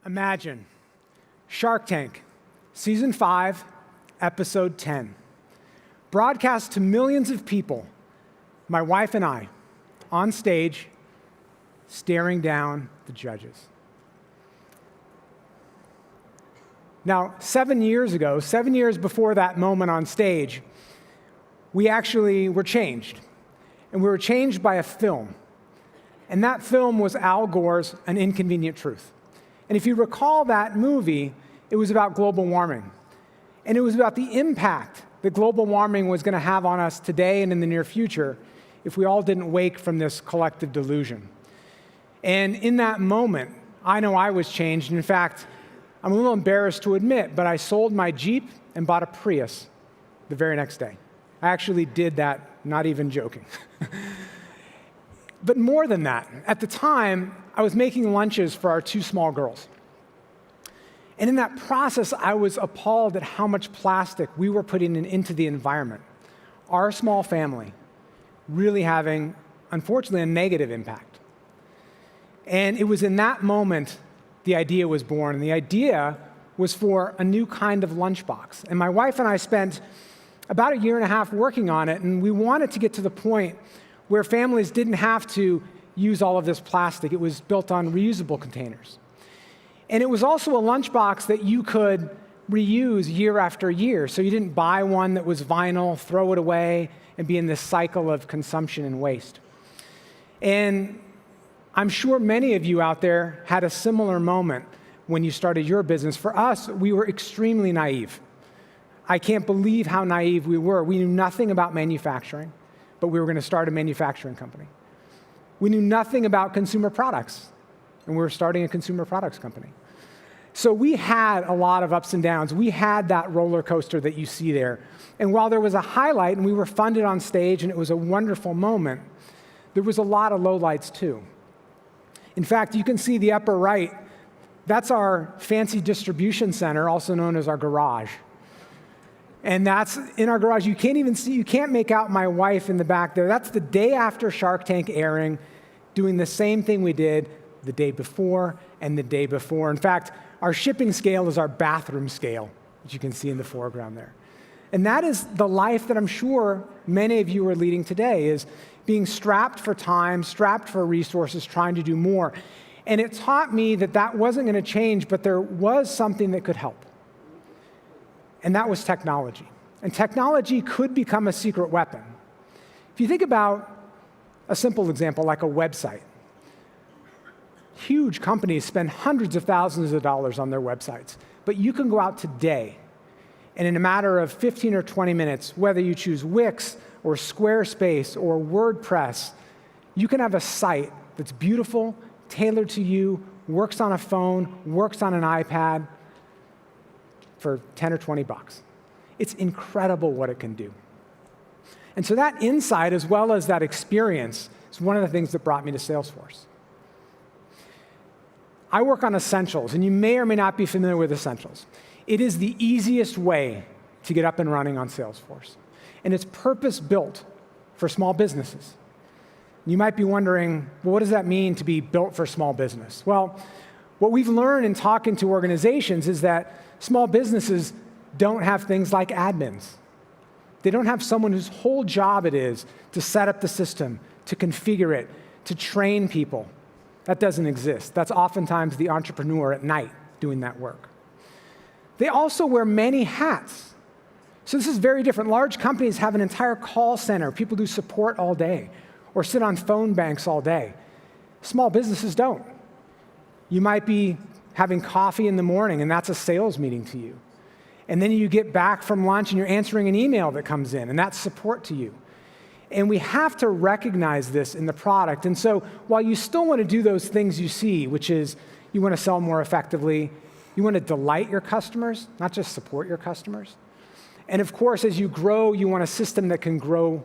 Imagine Shark Tank, Season 5, Episode 10. Broadcast to millions of people, my wife and I, on stage, staring down the judges. Now, 7 years ago, 7 years before that moment on stage, we actually were changed. And we were changed by a film. And that film was Al Gore's An Inconvenient Truth. And if you recall that movie, it was about global warming. And it was about the impact that global warming was going to have on us today and in the near future if we all didn't wake from this collective delusion. And in that moment, I know I was changed. And in fact, I'm a little embarrassed to admit, but I sold my Jeep and bought a Prius the very next day. I actually did that, not even joking. But more than that, at the time, I was making lunches for our 2 small girls. And in that process, I was appalled at how much plastic we were putting into the environment. Our small family really having, unfortunately, a negative impact. And it was in that moment the idea was born. And the idea was for a new kind of lunchbox. And my wife and I spent about 1.5 years working on it, and we wanted to get to the point where families didn't have to use all of this plastic. It was built on reusable containers. And it was also a lunchbox that you could reuse year after year. So you didn't buy one that was vinyl, throw it away, and be in this cycle of consumption and waste. And I'm sure many of you out there had a similar moment when you started your business. For us, we were extremely naive. I can't believe how naive we were. We knew nothing about manufacturing, but we were going to start a manufacturing company. We knew nothing about consumer products, and we were starting a consumer products company. So we had a lot of ups and downs. We had that roller coaster that you see there. And while there was a highlight, and we were funded on stage, and it was a wonderful moment, there was a lot of lowlights too. In fact, you can see the upper right. That's our fancy distribution center, also known as our garage. And that's in our garage. You can't even see, you can't make out my wife in the back there. That's the day after Shark Tank airing, doing the same thing we did the day before and the day before. In fact, our shipping scale is our bathroom scale, which you can see in the foreground there. And that is the life that I'm sure many of you are leading today, is being strapped for time, strapped for resources, trying to do more. And it taught me that that wasn't going to change, but there was something that could help. And that was technology. And technology could become a secret weapon. If you think about a simple example like a website, huge companies spend hundreds of thousands of dollars on their websites. But you can go out today, and in a matter of 15 or 20 minutes, whether you choose Wix or Squarespace or WordPress, you can have a site that's beautiful, tailored to you, works on a phone, works on an iPad, for 10 or 20 bucks. It's incredible what it can do. And so that insight, as well as that experience, is one of the things that brought me to Salesforce. I work on Essentials, and you may or may not be familiar with Essentials. It is the easiest way to get up and running on Salesforce. And it's purpose-built for small businesses. You might be wondering, well, what does that mean to be built for small business? Well, what we've learned in talking to organizations is that small businesses don't have things like admins. They don't have someone whose whole job it is to set up the system, to configure it, to train people. That doesn't exist. That's oftentimes the entrepreneur at night doing that work. They also wear many hats. So this is very different. Large companies have an entire call center. People do support all day or sit on phone banks all day. Small businesses don't. You might be having coffee in the morning, and that's a sales meeting to you. And then you get back from lunch, and you're answering an email that comes in, and that's support to you. And we have to recognize this in the product. And so while you still want to do those things you see, which is you want to sell more effectively, you want to delight your customers, not just support your customers. And of course, as you grow, you want a system that can grow